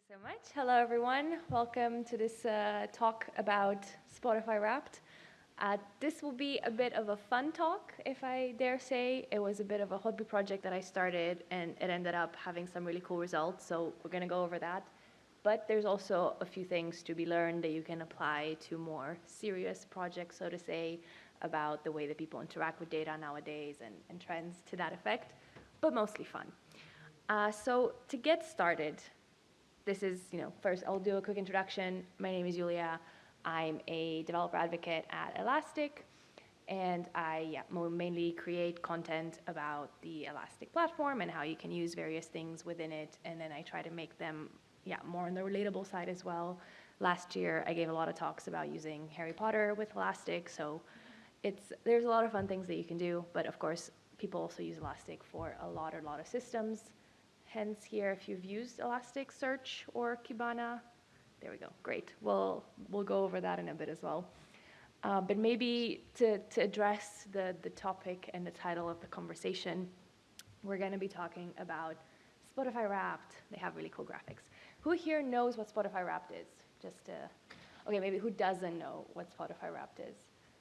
So much. Hello, everyone. Welcome to this talk about Spotify Wrapped. This will be a bit of a fun talk, if I dare say. It was a bit of a hobby project that I started, and it ended up having some really cool results, so we're going to go over that. But there's also a few things to be learned that you can apply to more serious projects, so to say, about the way that people interact with data nowadays and trends to that effect, but mostly fun. So to get started, this is, first I'll do a quick introduction. My name is Iulia. I'm a developer advocate at Elastic, and I mainly create content about the Elastic platform and how you can use various things within it, and then I try to make them more on the relatable side as well. Last year, I gave a lot of talks about using Harry Potter with Elastic, so there's a lot of fun things that you can do, but of course, people also use Elastic for a lot of systems. Hence here, if you've used Elasticsearch or Kibana, there we go, great. We'll go over that in a bit as well. But maybe to address the topic and the title of the conversation, we're going to be talking about Spotify Wrapped. They have really cool graphics. Who here knows what Spotify Wrapped is? Okay, maybe who doesn't know what Spotify Wrapped is?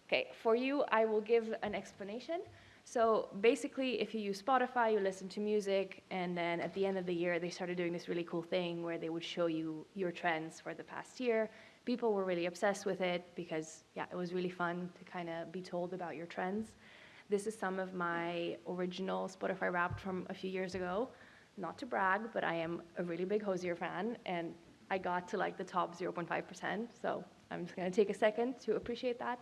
Okay, for you, I will give an explanation. So basically, if you use Spotify, you listen to music, and then at the end of the year, they started doing this really cool thing where they would show you your trends for the past year. People were really obsessed with it because, it was really fun to kind of be told about your trends. This is some of my original Spotify Wrapped from a few years ago. Not to brag, but I am a really big Hozier fan, and I got to like the top 0.5%, so I'm just going to take a second to appreciate that.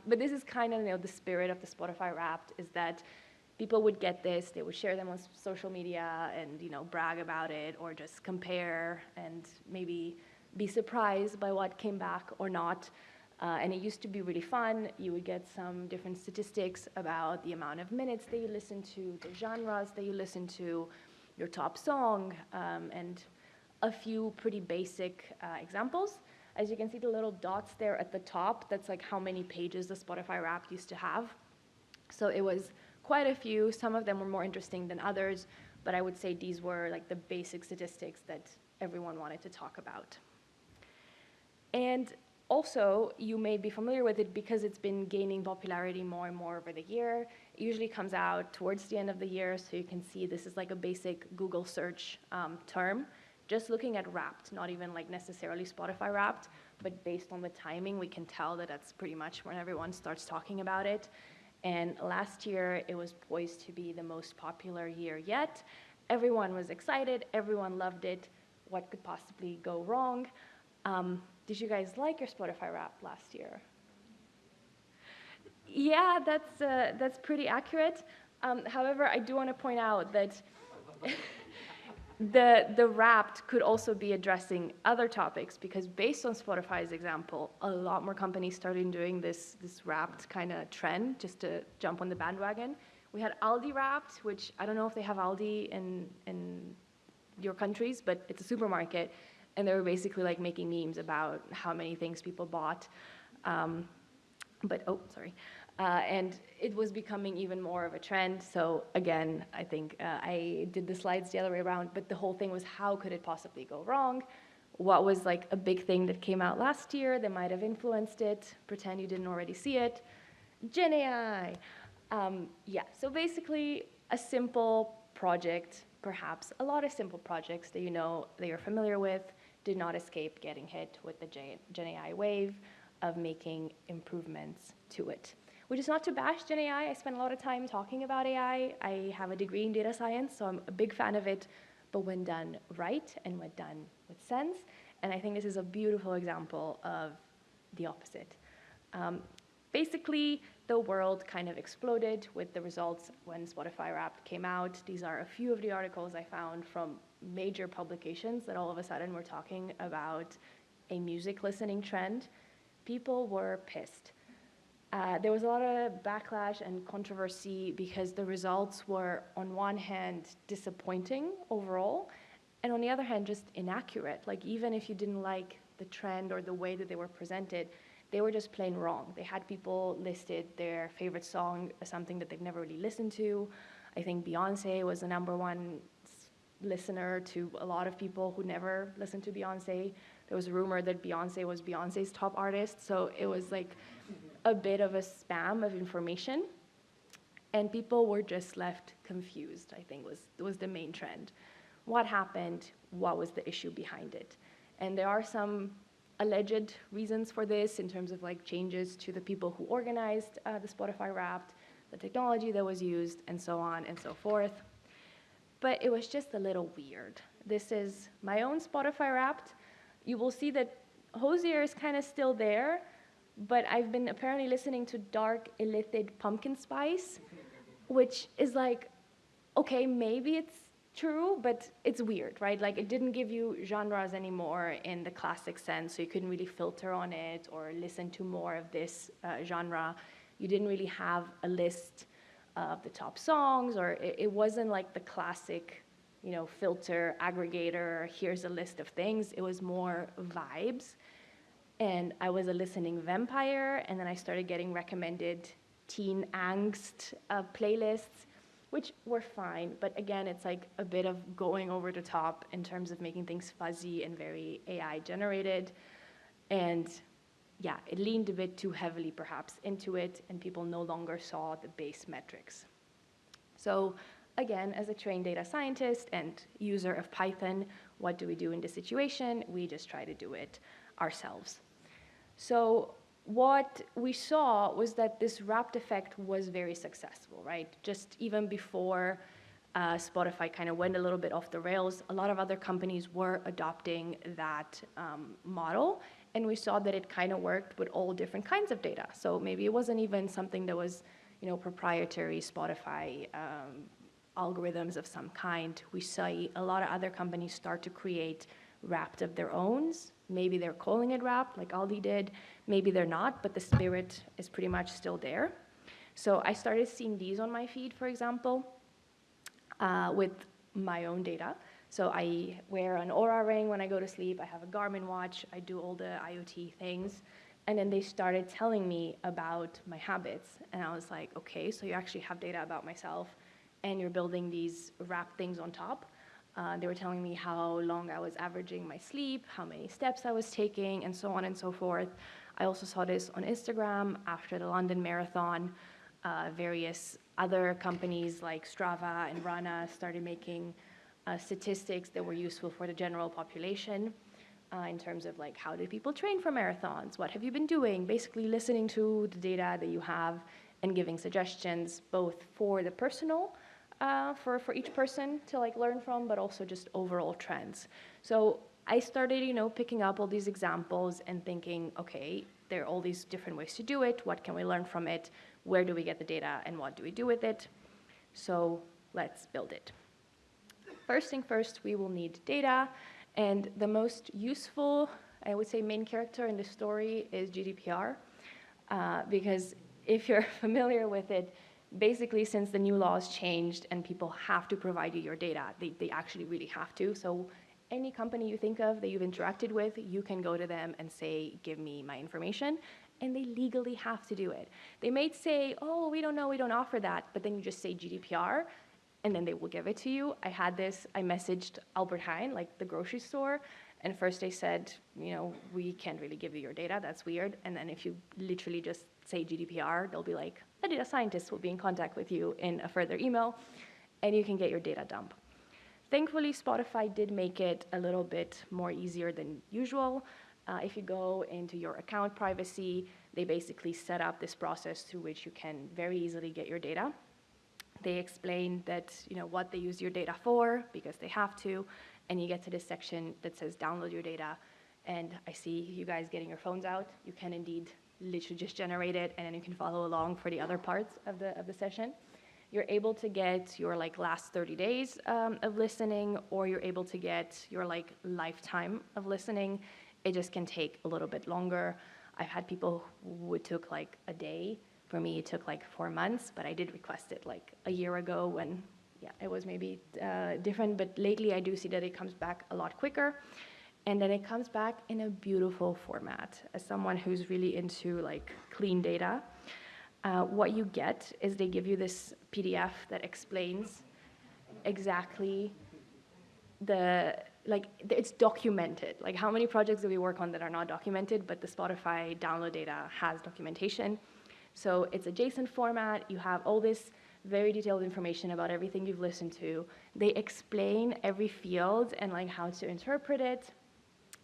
But this is kind of the spirit of the Spotify Wrapped, is that people would get this, they would share them on social media and brag about it, or just compare and maybe be surprised by what came back or not. And it used to be really fun. You would get some different statistics about the amount of minutes that you listen to, the genres that you listen to, your top song, and a few pretty basic examples. As you can see the little dots there at the top, that's like how many pages the Spotify Wrapped used to have. So it was quite a few. Some of them were more interesting than others, but I would say these were like the basic statistics that everyone wanted to talk about. And also, you may be familiar with it because it's been gaining popularity more and more over the year. It usually comes out towards the end of the year, so you can see this is like a basic Google search term. Just looking at Wrapped, not even like necessarily Spotify Wrapped, but based on the timing, we can tell that that's pretty much when everyone starts talking about it. And last year, it was poised to be the most popular year yet. Everyone was excited, everyone loved it. What could possibly go wrong? Did you guys like your Spotify Wrapped last year? Yeah, that's pretty accurate. However, I do want to point out that the Wrapped could also be addressing other topics, because based on Spotify's example, a lot more companies started doing this Wrapped kind of trend just to jump on the bandwagon. We had Aldi Wrapped, which I don't know if they have Aldi in your countries, but it's a supermarket, and they were basically like making memes about how many things people bought. And it was becoming even more of a trend. So again, I think I did the slides the other way around, but the whole thing was, how could it possibly go wrong? What was like a big thing that came out last year that might have influenced it? Pretend you didn't already see it. GenAI. So basically a simple project, perhaps a lot of simple projects that that you're familiar with, did not escape getting hit with the GenAI wave of making improvements to it. Which is not to bash GenAI. I spend a lot of time talking about AI. I have a degree in data science, so I'm a big fan of it, but when done right and when done with sense. And I think this is a beautiful example of the opposite. Basically, the world kind of exploded with the results when Spotify Wrapped came out. These are a few of the articles I found from major publications that all of a sudden were talking about a music listening trend. People were pissed. There was a lot of backlash and controversy because the results were, on one hand, disappointing overall, and on the other hand, just inaccurate. Like, even if you didn't like the trend or the way that they were presented, they were just plain wrong. They had people listed their favorite song as something that they've never really listened to. I think Beyonce was the number one listener to a lot of people who never listened to Beyonce. There was a rumor that Beyonce was Beyonce's top artist, so it was like a bit of a spam of information. And people were just left confused, I think was the main trend. What happened? What was the issue behind it? And there are some alleged reasons for this in terms of like changes to the people who organized the Spotify Wrapped, the technology that was used, and so on and so forth. But it was just a little weird. This is my own Spotify Wrapped. You will see that Hosier is kind of still there, but I've been apparently listening to Dark Illithid Pumpkin Spice, which is like, okay, maybe it's true, but it's weird, right? Like it didn't give you genres anymore in the classic sense, so you couldn't really filter on it or listen to more of this genre. You didn't really have a list of the top songs, or it wasn't like the classic, filter aggregator, here's a list of things. It was more vibes. And I was a listening vampire, and then I started getting recommended teen angst playlists, which were fine. But again, it's like a bit of going over the top in terms of making things fuzzy and very AI generated. And yeah, it leaned a bit too heavily perhaps into it, and people no longer saw the base metrics. So again, as a trained data scientist and user of Python, what do we do in this situation? We just try to do it ourselves. So what we saw was that this wrapped effect was very successful, right? Just even before Spotify kind of went a little bit off the rails, a lot of other companies were adopting that model, and we saw that it kind of worked with all different kinds of data. So maybe it wasn't even something that was, proprietary Spotify algorithms of some kind. We saw a lot of other companies start to create wrapped of their own. Maybe they're calling it wrapped, like Aldi did. Maybe they're not, but the spirit is pretty much still there. So I started seeing these on my feed, for example, with my own data. So I wear an Aura ring when I go to sleep. I have a Garmin watch. I do all the IoT things. And then they started telling me about my habits. And I was like, okay, so you actually have data about myself, and you're building these wrapped things on top. They were telling me how long I was averaging my sleep, how many steps I was taking, and so on and so forth. I also saw this on Instagram after the London Marathon. Various other companies like Strava and Rana started making statistics that were useful for the general population in terms of like, how did people train for marathons? What have you been doing? Basically listening to the data that you have and giving suggestions both for the personal, for each person to like learn from, but also just overall trends. So I started, picking up all these examples and thinking, okay, there are all these different ways to do it. What can we learn from it? Where do we get the data, and what do we do with it? So let's build it. First thing first, we will need data, and the most useful, I would say, main character in the story is GDPR, because if you're familiar with it, basically, since the new laws changed and people have to provide you your data, they actually really have to. So any company you think of that you've interacted with, you can go to them and say, give me my information, and they legally have to do it. They may say, oh, we don't know, we don't offer that, but then you just say GDPR, and then they will give it to you. I had this, I messaged Albert Heijn, like the grocery store, and first they said, we can't really give you your data, that's weird. And then if you literally just say GDPR, they'll be like, a data scientist will be in contact with you in a further email, and you can get your data dump. Thankfully, Spotify did make it a little bit more easier than usual. If you go into your account privacy, they basically set up this process through which you can very easily get your data. They explain that, what they use your data for, because they have to, and you get to this section that says download your data, and I see you guys getting your phones out. You can indeed literally just generate it, and then you can follow along for the other parts of the session. You're able to get your last 30 days of listening, or you're able to get your lifetime of listening. It just can take a little bit longer. I've had people who it took a day. For me, it took 4 months, but I did request it a year ago when, it was maybe different. But lately, I do see that it comes back a lot quicker. And then it comes back in a beautiful format. As someone who's really into clean data, what you get is they give you this PDF that explains exactly it's documented. Like, how many projects do we work on that are not documented, but the Spotify download data has documentation. So it's a JSON format. You have all this very detailed information about everything you've listened to. They explain every field and like how to interpret it.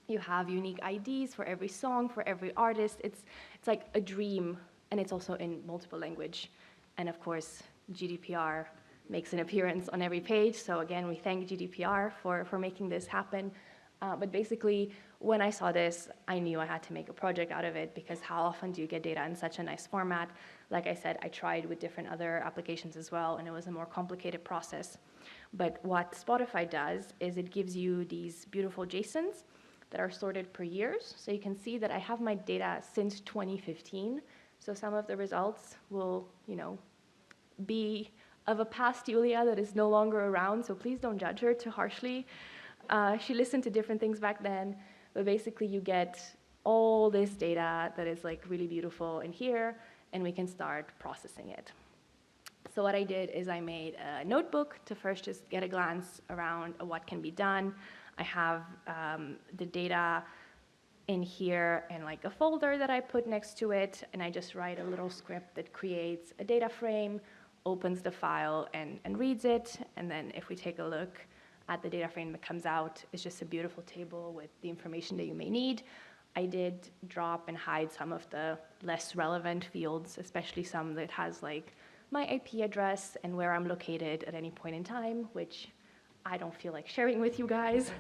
You have unique IDs for every song, for every artist. It's like a dream, and it's also in multiple language. And of course, GDPR makes an appearance on every page. So again, we thank GDPR for making this happen. But basically, when I saw this, I knew I had to make a project out of it, because how often do you get data in such a nice format? Like I said, I tried with different other applications as well, and it was a more complicated process. But what Spotify does is it gives you these beautiful JSONs that are sorted per years. So you can see that I have my data since 2015. So some of the results will, be of a past Iulia that is no longer around. So please don't judge her too harshly. She listened to different things back then, but basically you get all this data that is like really beautiful in here, and we can start processing it. So what I did is I made a notebook to first just get a glance around what can be done. I have the data in here in like a folder that I put next to it, and I just write a little script that creates a data frame, opens the file and reads it, and then if we take a look at the data frame that comes out, it's just a beautiful table with the information that you may need. I did drop and hide some of the less relevant fields, especially some that has like my IP address and where I'm located at any point in time, which I don't feel like sharing with you guys.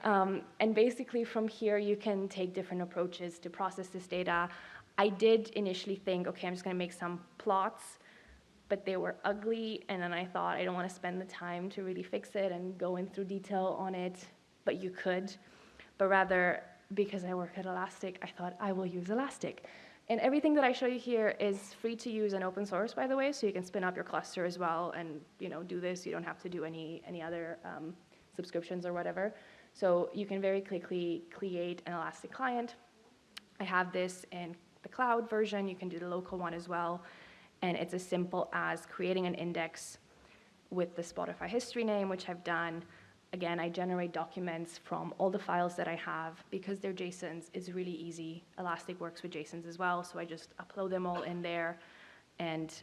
And basically from here, you can take different approaches to process this data. I did initially think, okay, I'm just gonna make some plots, but they were ugly, and then I thought I don't want to spend the time to really fix it and go in through detail on it, but you could. But rather, because I work at Elastic, I thought I will use Elastic. And everything that I show you here is free to use and open source, by the way, so you can spin up your cluster as well and do this. You don't have to do any other subscriptions or whatever. So you can very quickly create an Elastic client. I have this in the cloud version. You can do the local one as well. And it's as simple as creating an index with the Spotify history name, which I've done. Again, I generate documents from all the files that I have. Because they're JSONs, it's really easy. Elastic works with JSONs as well, so I just upload them all in there and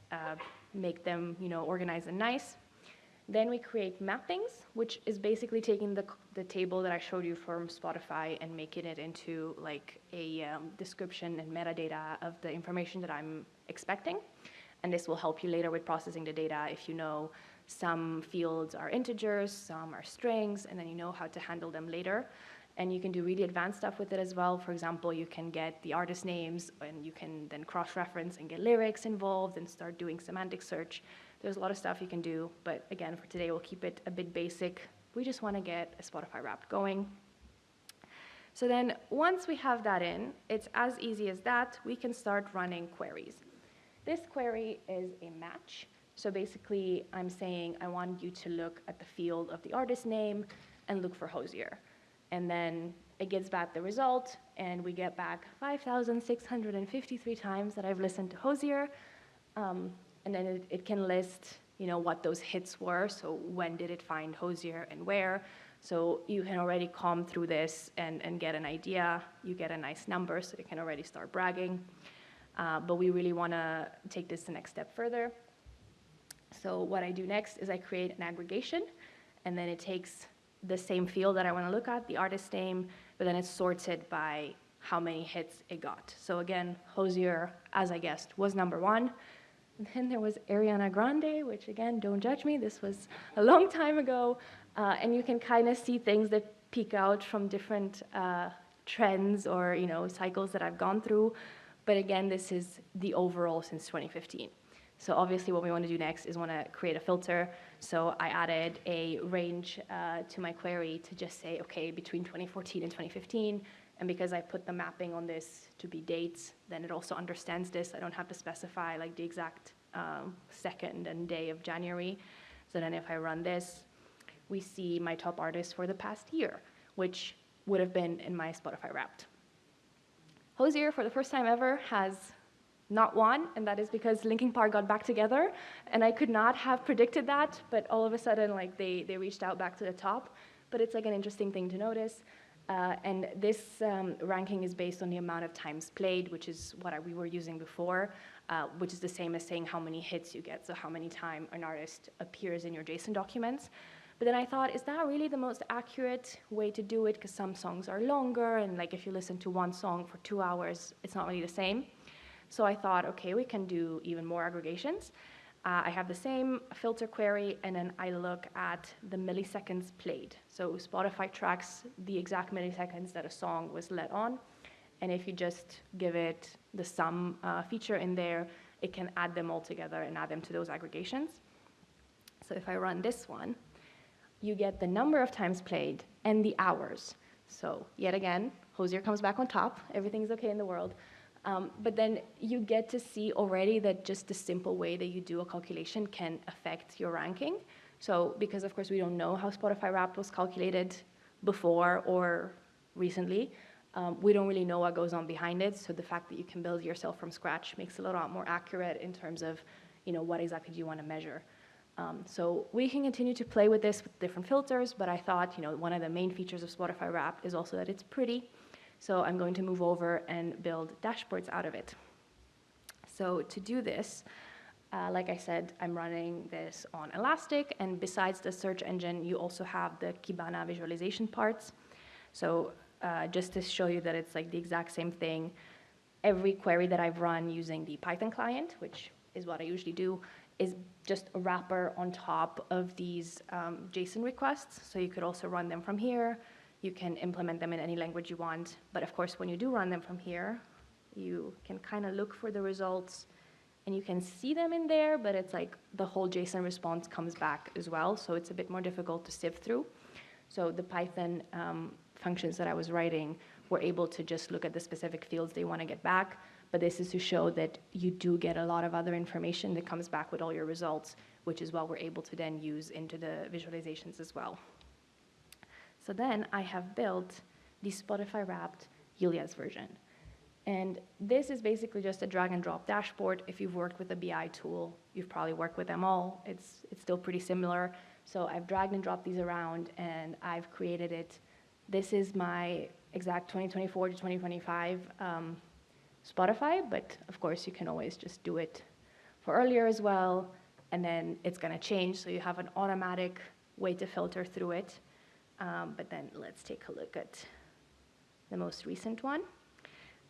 make them organized and nice. Then we create mappings, which is basically taking the table that I showed you from Spotify and making it into like a description and metadata of the information that I'm expecting. And this will help you later with processing the data if you know some fields are integers, some are strings, and then you know how to handle them later. And you can do really advanced stuff with it as well. For example, you can get the artist names, and you can then cross-reference and get lyrics involved and start doing semantic search. There's a lot of stuff you can do, but again, for today, we'll keep it a bit basic. We just want to get a Spotify Wrapped going. So then once we have that in, it's as easy as that. We can start running queries. This query is a match. So basically, I'm saying I want you to look at the field of the artist name and look for Hosier. And then it gives back the result, and we get back 5,653 times that I've listened to Hosier. And then it can list what those hits were. So when did it find Hosier and where? So you can already comb through this and get an idea. You get a nice number, so you can already start bragging. But we really want to take this the next step further. So what I do next is I create an aggregation, and then it takes the same field that I want to look at, the artist name, but then it's sorted by how many hits it got. So again, Hosier, as I guessed, was number 1. And then there was Ariana Grande, which again, don't judge me, this was a long time ago. And you can kind of see things that peek out from different trends or cycles that I've gone through. But again, this is the overall since 2015. So obviously what we want to do next is want to create a filter. So I added a range to my query to just say, okay, between 2014 and 2015. And because I put the mapping on this to be dates, then it also understands this. I don't have to specify like the exact second and day of January. So then if I run this, we see my top artists for the past year, which would have been in my Spotify Wrapped. Hosier, for the first time ever, has not won, and that is because Linkin Park got back together, and I could not have predicted that, but all of a sudden, like, they reached out back to the top. but it's like an interesting thing to notice. And this ranking is based on the amount of times played, which is what we were using before, which is the same as saying how many hits you get, so how many times an artist appears in your JSON documents. But then I thought, is that really the most accurate way to do it? Because some songs are longer, and like if you listen to one song for 2 hours, it's not really the same. So I thought, okay, we can do even more aggregations. I have the same filter query, and then I look at the milliseconds played. So Spotify tracks the exact milliseconds that a song was led on, and if you just give it the sum feature in there, it can add them all together and add them to those aggregations. So if I run this one, you get the number of times played and the hours. So yet again, Hozier comes back on top, everything's okay in the world. But then you get to see already that just the simple way that you do a calculation can affect your ranking. So because of course we don't know how Spotify Wrapped was calculated before or recently, we don't really know what goes on behind it. So the fact that you can build yourself from scratch makes it a lot more accurate in terms of, what exactly do you want to measure. So we can continue to play with this with different filters, but I thought, one of the main features of Spotify Wrapped is also that it's pretty. So I'm going to move over and build dashboards out of it. So to do this, like I said, I'm running this on Elastic, and besides the search engine, you also have the Kibana visualization parts. So just to show you that it's like the exact same thing, every query that I've run using the Python client, which is what I usually do, is just a wrapper on top of these JSON requests. So you could also run them from here. You can implement them in any language you want. But of course, when you do run them from here, you can kind of look for the results, and you can see them in there, but it's like the whole JSON response comes back as well. So it's a bit more difficult to sift through. So the Python functions that I was writing were able to just look at the specific fields they want to get back. But this is to show that you do get a lot of other information that comes back with all your results, which is what we're able to then use into the visualizations as well. So then I have built the Spotify Wrapped Iulia's version. And this is basically just a drag and drop dashboard. If you've worked with a BI tool, you've probably worked with them all. It's still pretty similar. So I've dragged and dropped these around, and I've created it. This is my exact 2024 to 2025 Spotify, but of course you can always just do it for earlier as well, and then it's going to change, so you have an automatic way to filter through it. But then let's take a look at the most recent one.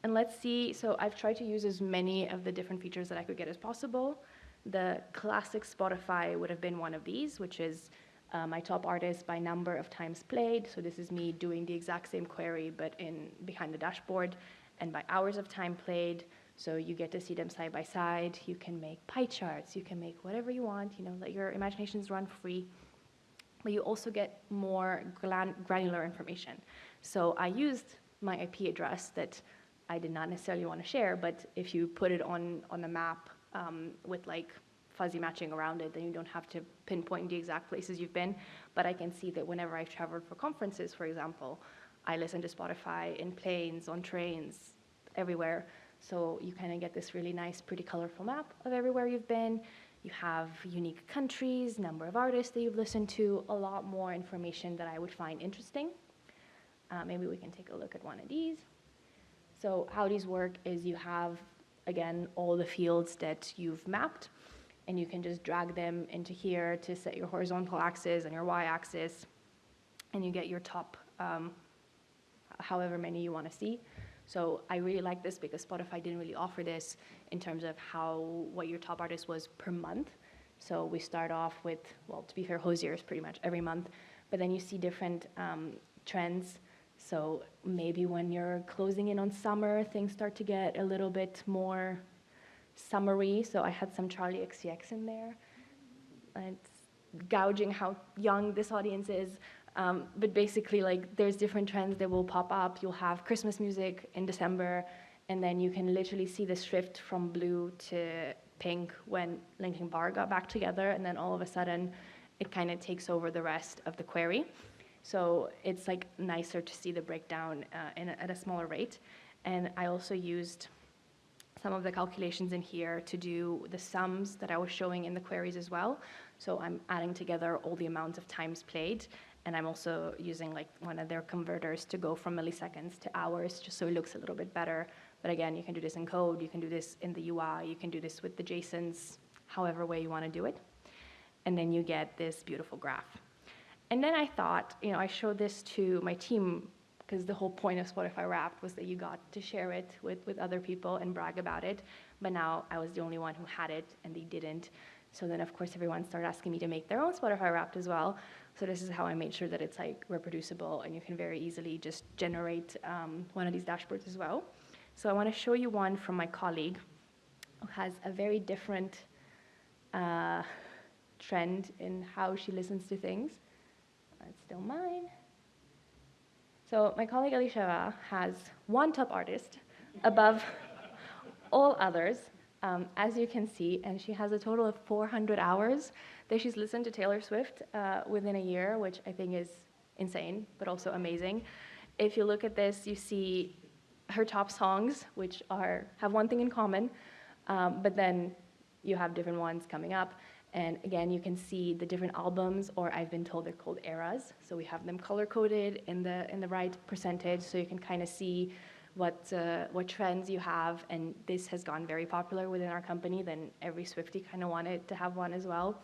And let's see, so I've tried to use as many of the different features that I could get as possible. The classic Spotify would have been one of these, which is my top artist by number of times played. So this is me doing the exact same query, but behind the dashboard, and by hours of time played. So you get to see them side by side. You can make pie charts. You can make whatever you want. Let your imaginations run free. But you also get more granular information. So I used my IP address that I did not necessarily want to share, but if you put it on the map with like fuzzy matching around it, then you don't have to pinpoint the exact places you've been. But I can see that whenever I've traveled for conferences, for example, I listen to Spotify in planes, on trains, everywhere. So you kind of get this really nice, pretty colorful map of everywhere you've been. You have unique countries, number of artists that you've listened to, a lot more information that I would find interesting. Maybe we can take a look at one of these. So how these work is you have, again, all the fields that you've mapped, and you can just drag them into here to set your horizontal axis and your y-axis, and you get your top however many you want to see. So I really like this because Spotify didn't really offer this in terms of what your top artist was per month. So we start off with, well, to be fair, Hozier is pretty much every month, but then you see different trends. So maybe when you're closing in on summer, things start to get a little bit more summery. So I had some Charlie XCX in there. It's gouging how young this audience is. But basically, like, there's different trends that will pop up. You'll have Christmas music in December, and then you can literally see the shift from blue to pink when Linkin Park got back together, and then all of a sudden, it kind of takes over the rest of the query. So it's like nicer to see the breakdown at a smaller rate. And I also used some of the calculations in here to do the sums that I was showing in the queries as well. So I'm adding together all the amounts of times played, and I'm also using like one of their converters to go from milliseconds to hours, just so it looks a little bit better. But again, you can do this in code, you can do this in the UI, you can do this with the JSONs, however way you want to do it. And then you get this beautiful graph. And then I thought, I showed this to my team because the whole point of Spotify Wrapped was that you got to share it with other people and brag about it. But now I was the only one who had it and they didn't. So then of course everyone started asking me to make their own Spotify Wrapped as well. So this is how I made sure that it's like reproducible and you can very easily just generate one of these dashboards as well. So I want to show you one from my colleague who has a very different trend in how she listens to things. It's still mine. So my colleague Alicia has one top artist above all others, as you can see, and she has a total of 400 hours that she's listened to Taylor Swift within a year, which I think is insane, but also amazing. If you look at this, you see her top songs, which have one thing in common, but then you have different ones coming up. And again, you can see the different albums, or I've been told they're called eras. So we have them color-coded in the right percentage, so you can kind of see what trends you have. And this has gone very popular within our company. Then every Swiftie kind of wanted to have one as well.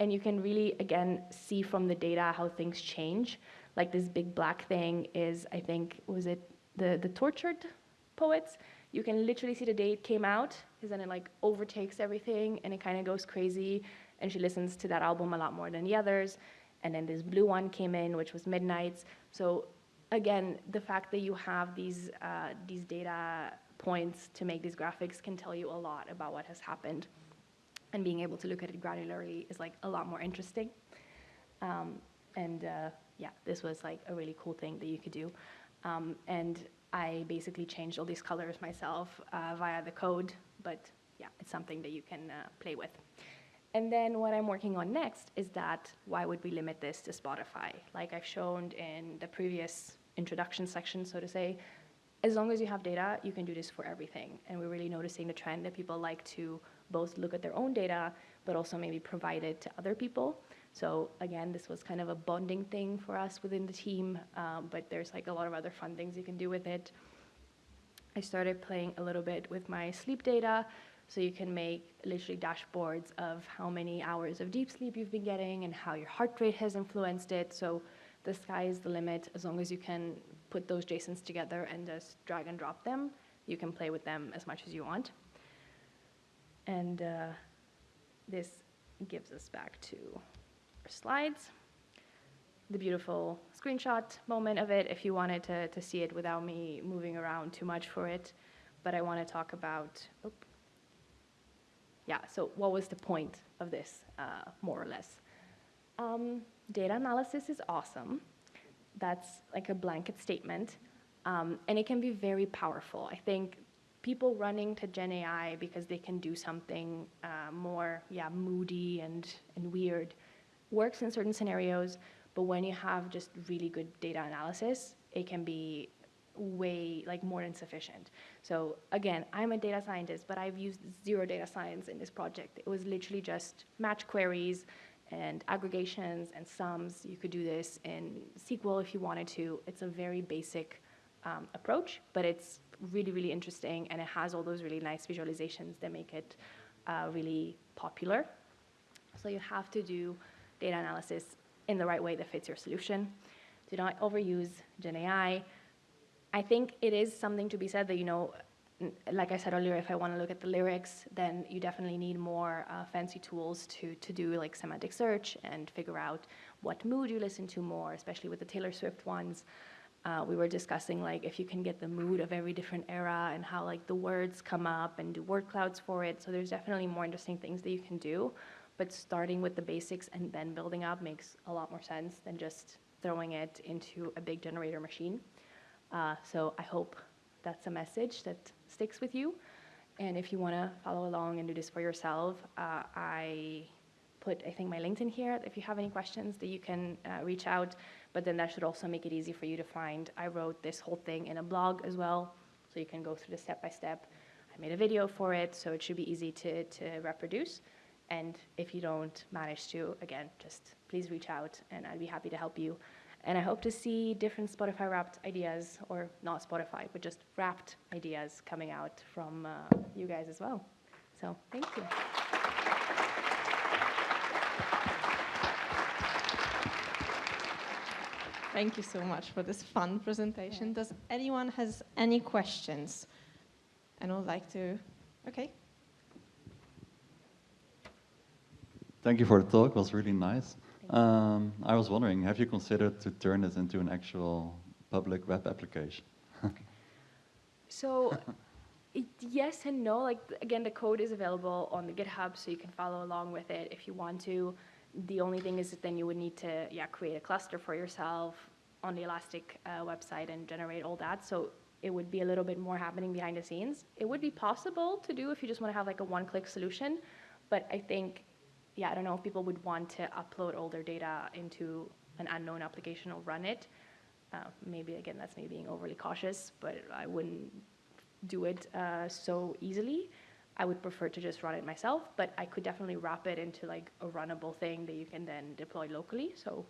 And you can really, again, see from the data how things change. Like this big black thing is, I think, was it the Tortured Poets? You can literally see the day it came out, because then it like overtakes everything and it kind of goes crazy. And she listens to that album a lot more than the others. And then this blue one came in, which was Midnights. So again, the fact that you have these data points to make these graphics can tell you a lot about what has happened. And being able to look at it granularly is like a lot more interesting. Yeah, this was like a really cool thing that you could do. And I basically changed all these colors myself via the code, but yeah, it's something that you can play with. And then what I'm working on next is that why would we limit this to Spotify? Like I've shown in the previous introduction section, so to say, as long as you have data, you can do this for everything. And we're really noticing the trend that people like to both look at their own data, but also maybe provide it to other people. So again, this was kind of a bonding thing for us within the team, but there's like a lot of other fun things you can do with it. I started playing a little bit with my sleep data, so you can make literally dashboards of how many hours of deep sleep you've been getting and how your heart rate has influenced it. So the sky is the limit. As long as you can put those JSONs together and just drag and drop them, you can play with them as much as you want. And this gives us back to our slides. The beautiful screenshot moment of it, if you wanted to see it without me moving around too much for it. But I want to talk about, so what was the point of this, more or less? Data analysis is awesome. That's like a blanket statement, and it can be very powerful. I think people running to GenAI because they can do something more, moody and weird works in certain scenarios, but when you have just really good data analysis, it can be way more than sufficient. So again, I'm a data scientist, but I've used zero data science in this project. It was literally just match queries and aggregations and sums. You could do this in SQL if you wanted to. It's a very basic approach, but it's really, really interesting, and it has all those really nice visualizations that make it really popular. So you have to do data analysis in the right way that fits your solution. Do not overuse GenAI. I think it is something to be said that, like I said earlier, if I want to look at the lyrics, then you definitely need more fancy tools to do like semantic search and figure out what mood you listen to more, especially with the Taylor Swift ones. We were discussing if you can get the mood of every different era and how the words come up and do word clouds for it. So there's definitely more interesting things that you can do. But starting with the basics and then building up makes a lot more sense than just throwing it into a big generator machine. So I hope that's a message that sticks with you. And if you want to follow along and do this for yourself, I put, I think, my LinkedIn here. If you have any questions, that you can reach out. But then that should also make it easy for you to find. I wrote this whole thing in a blog as well, so you can go through the step-by-step. I made a video for it, so it should be easy to reproduce. And if you don't manage to, again, just please reach out and I'd be happy to help you. And I hope to see different Spotify Wrapped ideas, or not Spotify, but just Wrapped ideas coming out from you guys as well. So thank you. Thank you so much for this fun presentation. Yeah. Does anyone has any questions? And I'd like to, okay. Thank you for the talk, it was really nice. I was wondering, have you considered to turn this into an actual public web application? So, yes and no. Like, again, the code is available on the GitHub, so you can follow along with it if you want to. The only thing is that then you would need to create a cluster for yourself on the Elastic website and generate all that. So it would be a little bit more happening behind the scenes. It would be possible to do if you just want to have like a one-click solution, but I think, I don't know if people would want to upload all their data into an unknown application or run it. Maybe, again, that's me being overly cautious, but I wouldn't do it so easily. I would prefer to just run it myself, but I could definitely wrap it into like a runnable thing that you can then deploy locally. So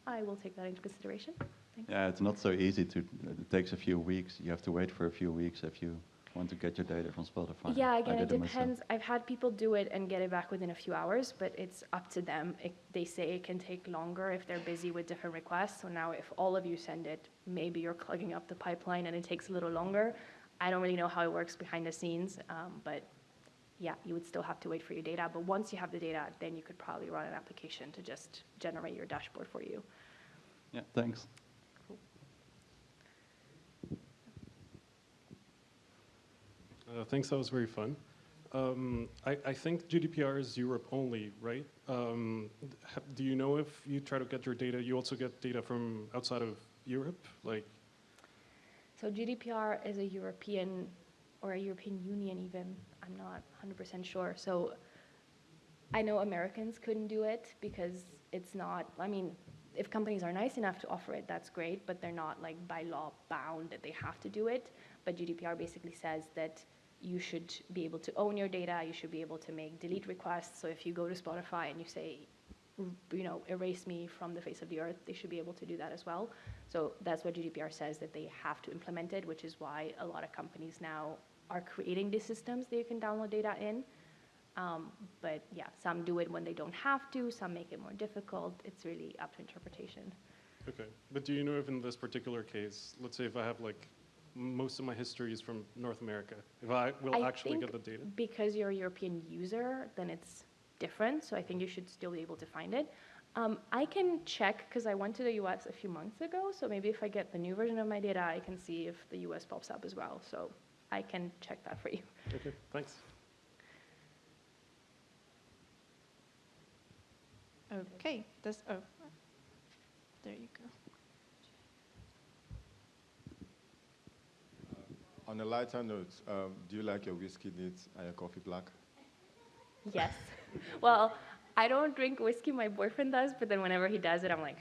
I will take that into consideration. Thanks. Yeah, it's not so easy to, it takes a few weeks. You have to wait for a few weeks if you want to get your data from Spotify. Yeah, again, it depends. I've had people do it and get it back within a few hours, but it's up to them. They say it can take longer if they're busy with different requests. So now if all of you send it, maybe you're clogging up the pipeline and it takes a little longer. I don't really know how it works behind the scenes, but yeah, you would still have to wait for your data. But once you have the data, then you could probably run an application to just generate your dashboard for you. Yeah, thanks. Cool. Thanks, that was very fun. I think GDPR is Europe only, right? Do you know if you try to get your data, you also get data from outside of Europe? So GDPR is a European, or a European Union even, I'm not 100% sure. So I know Americans couldn't do it because it's not, I mean, if companies are nice enough to offer it, that's great, but they're not like by law bound that they have to do it. But GDPR basically says that you should be able to own your data, you should be able to make delete requests. So if you go to Spotify and you say, erase me from the face of the earth, they should be able to do that as well. So that's what GDPR says, that they have to implement it, which is why a lot of companies now are creating these systems that you can download data in. But yeah, some do it when they don't have to, some make it more difficult. It's really up to interpretation. Okay, but do you know if in this particular case, let's say if I have most of my history is from North America, if I will actually get the data? Because you're a European user, then it's different, so I think you should still be able to find it. I can check, because I went to the US a few months ago, so maybe if I get the new version of my data, I can see if the US pops up as well. So I can check that for you. Okay, thanks. Okay, there you go. On a lighter note, do you like your whiskey neat and your coffee black? Yes. Well, I don't drink whiskey, my boyfriend does, but then whenever he does it, I'm like,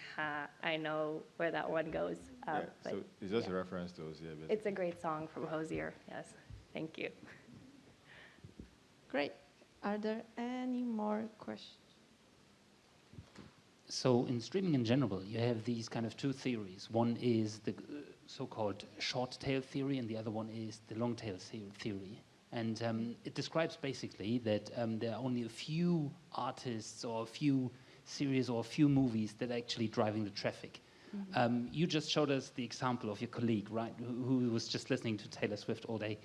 I know where that one goes. Yeah, so it's just a reference to Hosier, basically. It's a great song from Hosier, yes. Thank you. Great. Are there any more questions? So in streaming in general, you have these kind of two theories. One is the so-called short tail theory, and the other one is the long tail theory. And it describes basically that there are only a few artists or a few series or a few movies that are actually driving the traffic. Mm-hmm. You just showed us the example of your colleague, right, who was just listening to Taylor Swift all day.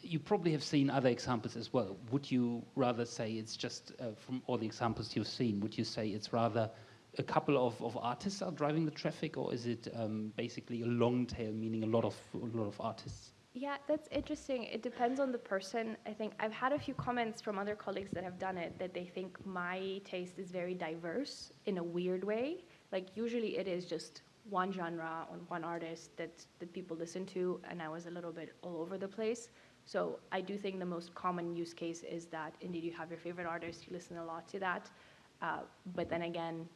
You probably have seen other examples as well. Would you rather say it's just, from all the examples you've seen, would you say it's rather a couple of artists are driving the traffic, or is it basically a long tail, meaning a lot of artists? Yeah, that's interesting. It depends on the person. I think I've had a few comments from other colleagues that have done it, that they think my taste is very diverse in a weird way. Like usually it is just one genre or one artist that people listen to, and I was a little bit all over the place. So I do think the most common use case is that indeed you have your favorite artist, you listen a lot to that. But then again,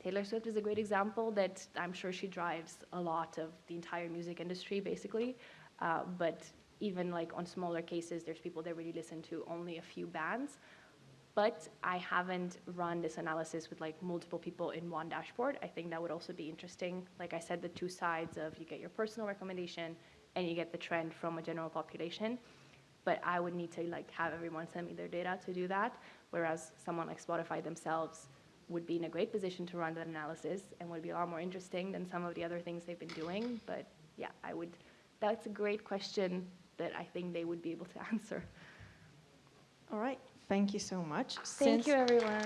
Taylor Swift is a great example that I'm sure she drives a lot of the entire music industry, basically. But even like on smaller cases, there's people that really listen to only a few bands. But I haven't run this analysis with like multiple people in one dashboard. I think that would also be interesting. Like I said, the two sides of you get your personal recommendation and you get the trend from a general population. But I would need to like have everyone send me their data to do that. Whereas someone like Spotify themselves would be in a great position to run that analysis and would be a lot more interesting than some of the other things they've been doing. But yeah, that's a great question that I think they would be able to answer. All right, thank you so much. Thank you, everyone.